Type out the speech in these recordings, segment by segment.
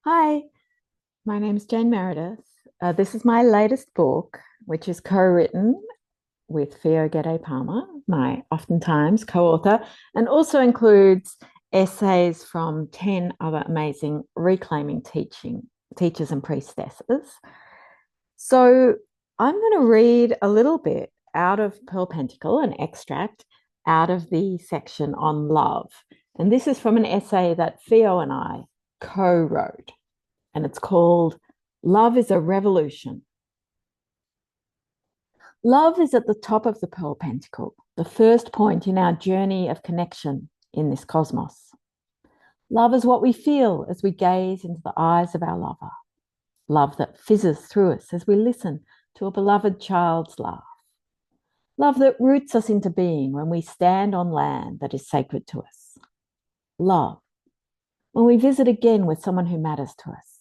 Hi, my name is Jane Meredith. This is my latest book, which is co-written with Gede Parma, my oftentimes co-author, and also includes essays from 10 other amazing reclaiming teachers and priestesses. So I'm going to read a little bit out of Pearl Pentacle, an extract out of the section on love. And this is from an essay that Theo and I co-wrote, and it's called Love is a Revolution. Love is at the top of the Pearl Pentacle, the first point in our journey of connection in this cosmos. Love is what we feel as we gaze into the eyes of our lover. Love that fizzes through us as we listen to a beloved child's laugh. Love that roots us into being when we stand on land that is sacred to us. Love when we visit again with someone who matters to us.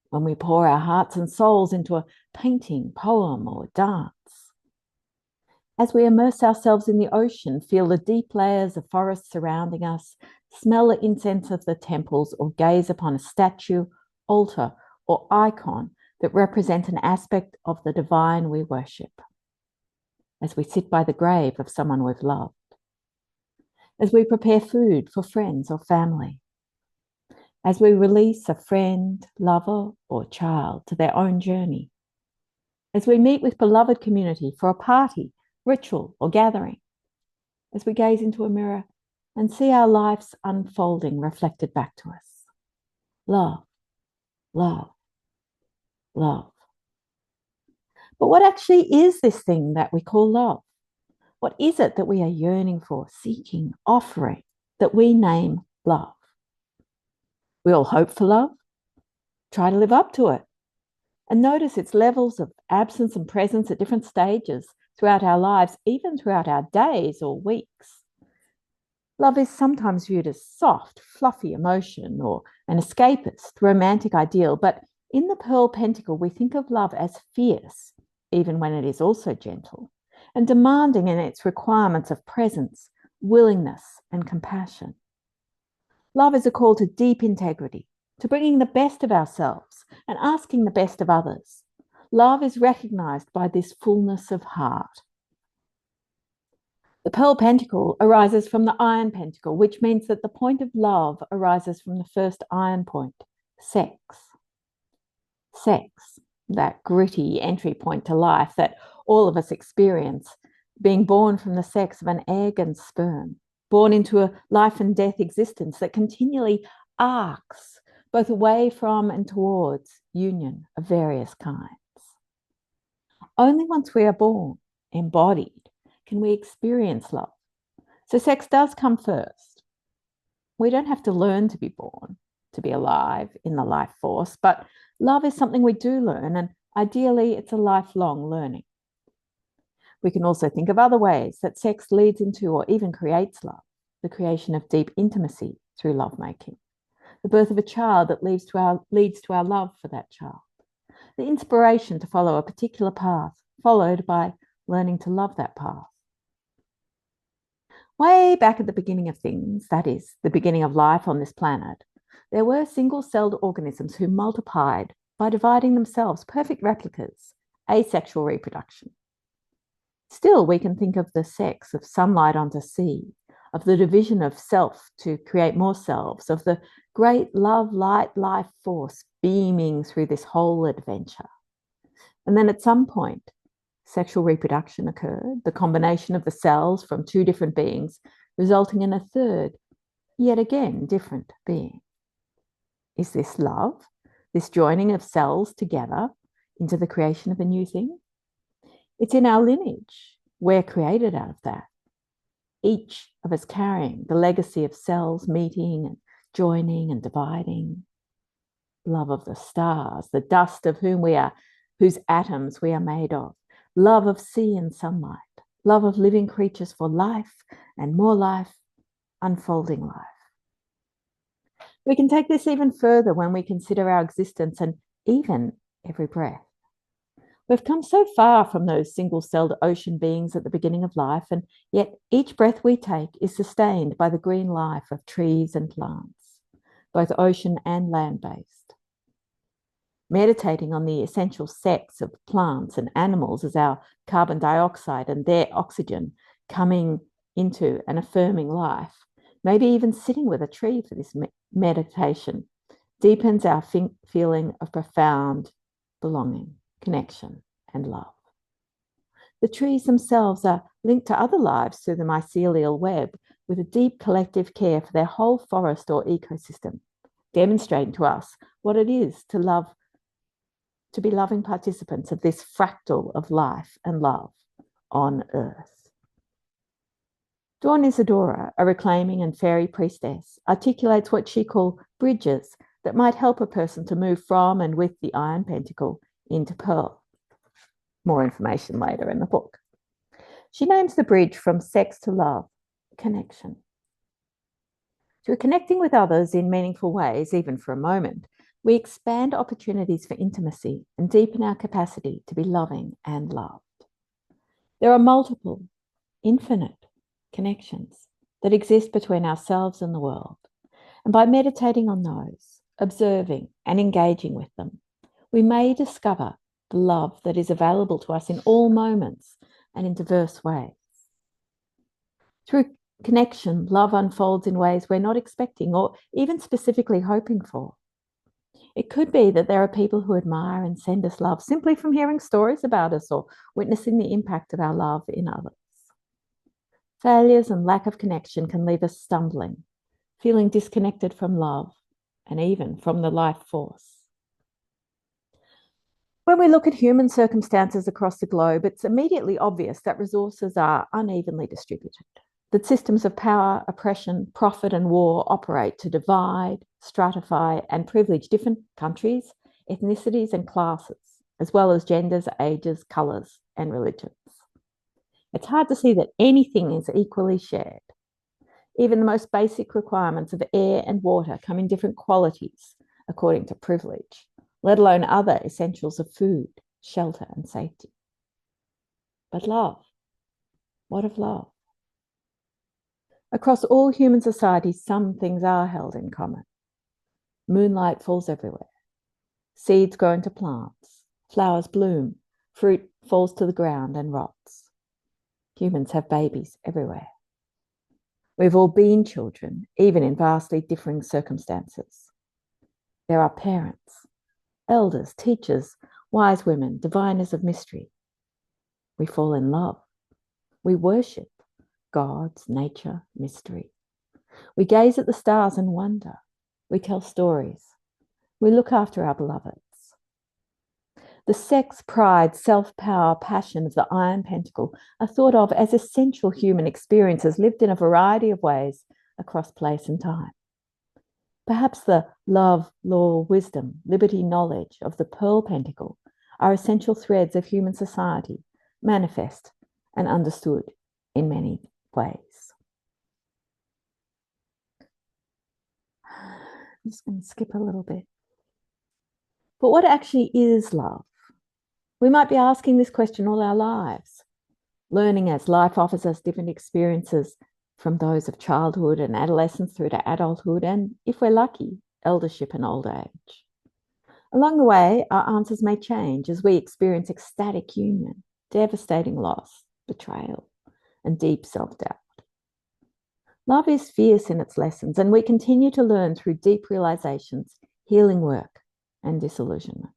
When we pour our hearts and souls into a painting, poem, or dance. As we immerse ourselves in the ocean, feel the deep layers of forest surrounding us, smell the incense of the temples, or gaze upon a statue, altar, or icon that represent an aspect of the divine we worship. As we sit by the grave of someone we've loved. As we prepare food for friends or family. As we release a friend, lover, or child to their own journey. As we meet with beloved community for a party, ritual, or gathering. As we gaze into a mirror and see our lives unfolding reflected back to us. Love, love, love. But what actually is this thing that we call love? What is it that we are yearning for, seeking, offering, that we name love? We all hope for love, try to live up to it, and notice its levels of absence and presence at different stages throughout our lives, even throughout our days or weeks. Love is sometimes viewed as soft, fluffy emotion or an escapist, romantic ideal, but in the Pearl Pentacle, we think of love as fierce, even when it is also gentle, and demanding in its requirements of presence, willingness, and compassion. Love is a call to deep integrity, to bringing the best of ourselves and asking the best of others. Love is recognized by this fullness of heart. The Pearl Pentacle arises from the Iron Pentacle, which means that the point of love arises from the first iron point, sex. Sex, that gritty entry point to life that all of us experience, being born from the sex of an egg and sperm, born into a life and death existence that continually arcs both away from and towards union of various kinds. Only once we are born, embodied, can we experience love. So sex does come first. We don't have to learn to be born, to be alive in the life force, but love is something we do learn, and ideally it's a lifelong learning. We can also think of other ways that sex leads into or even creates love, the creation of deep intimacy through lovemaking, the birth of a child that leads to our love for that child, the inspiration to follow a particular path, followed by learning to love that path. Way back at the beginning of things, that is, the beginning of life on this planet, there were single-celled organisms who multiplied by dividing themselves, perfect replicas, asexual reproduction. Still, we can think of the sex of sunlight onto sea, of the division of self to create more selves, of the great love, light, life force beaming through this whole adventure. And then at some point, sexual reproduction occurred, the combination of the cells from two different beings, resulting in a third, yet again different being. Is this love, this joining of cells together into the creation of a new thing? It's in our lineage. We're created out of that. Each of us carrying the legacy of cells meeting and joining and dividing. Love of the stars, the dust of whom we are, whose atoms we are made of. Love of sea and sunlight. Love of living creatures for life and more life, unfolding life. We can take this even further when we consider our existence and even every breath. We've come so far from those single-celled ocean beings at the beginning of life, and yet each breath we take is sustained by the green life of trees and plants, both ocean and land-based. meditating on the essential sex of plants and animals as our carbon dioxide and their oxygen coming into and affirming life, maybe even sitting with a tree for this meditation, deepens our feeling of profound belonging, connection, and love. The trees themselves are linked to other lives through the mycelial web with a deep collective care for their whole forest or ecosystem, demonstrating to us what it is to love, to be loving participants of this fractal of life and love on Earth. Dawn Isadora, a reclaiming and fairy priestess, articulates what she calls bridges that might help a person to move from and with the Iron Pentacle into Pearl. More information later in the book. She names the bridge from sex to love, connection. Through connecting with others in meaningful ways, even for a moment, we expand opportunities for intimacy and deepen our capacity to be loving and loved. There are multiple, infinite connections that exist between ourselves and the world. And by meditating on those, observing and engaging with them, we may discover the love that is available to us in all moments and in diverse ways. Through connection, love unfolds in ways we're not expecting or even specifically hoping for. It could be that there are people who admire and send us love simply from hearing stories about us or witnessing the impact of our love in others. Failures and lack of connection can leave us stumbling, feeling disconnected from love and even from the life force. When we look at human circumstances across the globe, it's immediately obvious that resources are unevenly distributed, that systems of power, oppression, profit, and war operate to divide, stratify, and privilege different countries, ethnicities, and classes, as well as genders, ages, colours, and religions. It's hard to see that anything is equally shared. Even the most basic requirements of air and water come in different qualities according to privilege, let alone other essentials of food, shelter, and safety. But love, what of love? Across all human societies, some things are held in common. Moonlight falls everywhere. Seeds grow into plants. Flowers bloom. Fruit falls to the ground and rots. Humans have babies everywhere. We've all been children, even in vastly differing circumstances. There are parents, elders, teachers, wise women, diviners of mystery. We fall in love. We worship gods, nature, mystery. We gaze at the stars and wonder. We tell stories. We look after our beloveds. The sex, pride, self-power, passion of the Iron Pentacle are thought of as essential human experiences lived in a variety of ways across place and time. Perhaps the love, law, wisdom, liberty, knowledge of the Pearl Pentacle are essential threads of human society, manifest and understood in many ways. I'm just going to skip a little bit. But what actually is love? We might be asking this question all our lives, learning as life offers us different experiences from those of childhood and adolescence through to adulthood, and if we're lucky, eldership and old age. Along the way, our answers may change as we experience ecstatic union, devastating loss, betrayal, and deep self-doubt. Love is fierce in its lessons, and we continue to learn through deep realizations, healing work, and disillusionment.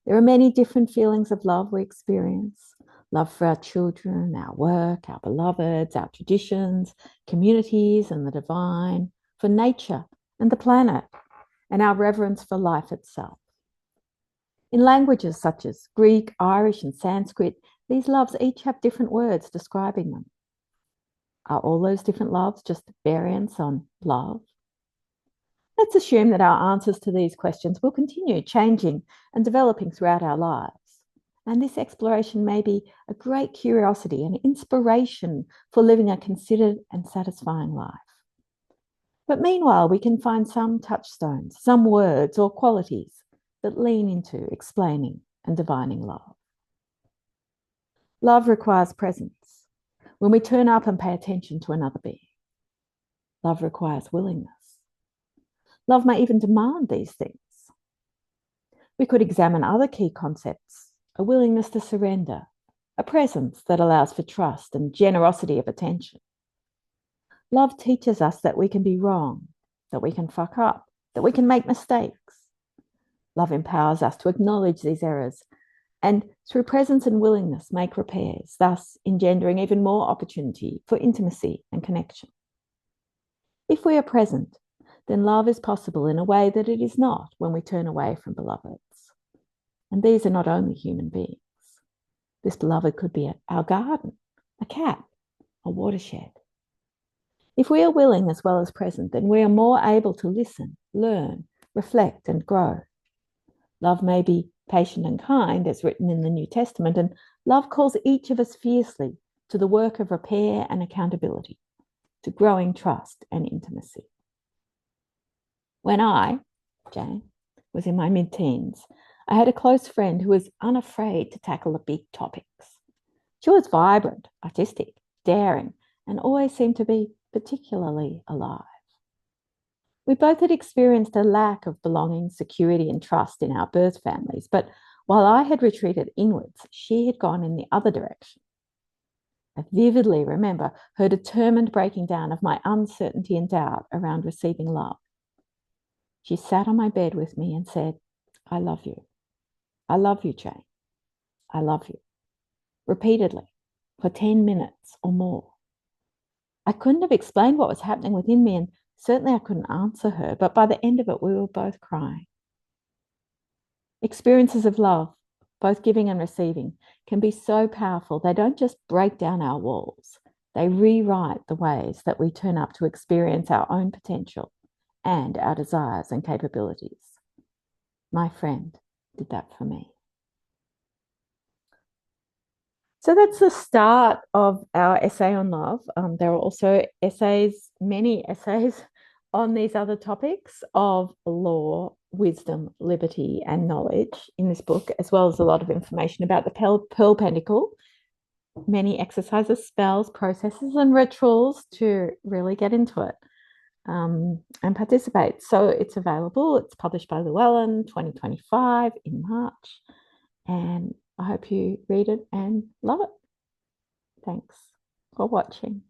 There are many different feelings of love we experience. Love for our children, our work, our beloveds, our traditions, communities, and the divine, for nature and the planet, and our reverence for life itself. In languages such as Greek, Irish, and Sanskrit, these loves each have different words describing them. Are all those different loves just variants on love? Let's assume that our answers to these questions will continue changing and developing throughout our lives. And this exploration may be a great curiosity and inspiration for living a considered and satisfying life. But meanwhile, we can find some touchstones, some words or qualities that lean into explaining and divining love. Love requires presence. When we turn up and pay attention to another being. Love requires willingness. Love may even demand these things. We could examine other key concepts: a willingness to surrender, a presence that allows for trust and generosity of attention. Love teaches us that we can be wrong, that we can fuck up, that we can make mistakes. Love empowers us to acknowledge these errors and, through presence and willingness, make repairs, thus engendering even more opportunity for intimacy and connection. If we are present, then love is possible in a way that it is not when we turn away from beloveds. And these are not only human beings. This beloved could be our garden, a cat, a watershed. If we are willing as well as present, then we are more able to listen, learn, reflect, and grow. Love may be patient and kind, as written in the New Testament, and love calls each of us fiercely to the work of repair and accountability, to growing trust and intimacy. When I, Jane, was in my mid-teens, I had a close friend who was unafraid to tackle the big topics. She was vibrant, artistic, daring, and always seemed to be particularly alive. We both had experienced a lack of belonging, security, and trust in our birth families, but while I had retreated inwards, she had gone in the other direction. I vividly remember her determined breaking down of my uncertainty and doubt around receiving love. She sat on my bed with me and said, "I love you. I love you, Jane. I love you," repeatedly for 10 minutes or more. I couldn't have explained what was happening within me, and certainly I couldn't answer her, but by the end of it, we were both crying. Experiences of love, both giving and receiving, can be so powerful. They don't just break down our walls. They rewrite the ways that we turn up to experience our own potential and our desires and capabilities. My friend did that for me. So that's the start of our essay on love. There are also many essays on these other topics of law, wisdom, liberty, and knowledge in this book, as well as a lot of information about the Pearl Pentacle, many exercises, spells, processes, and rituals to really get into it and participate. So it's available. It's published by Llewellyn, 2025 in March. And I hope you read it and love it. Thanks for watching.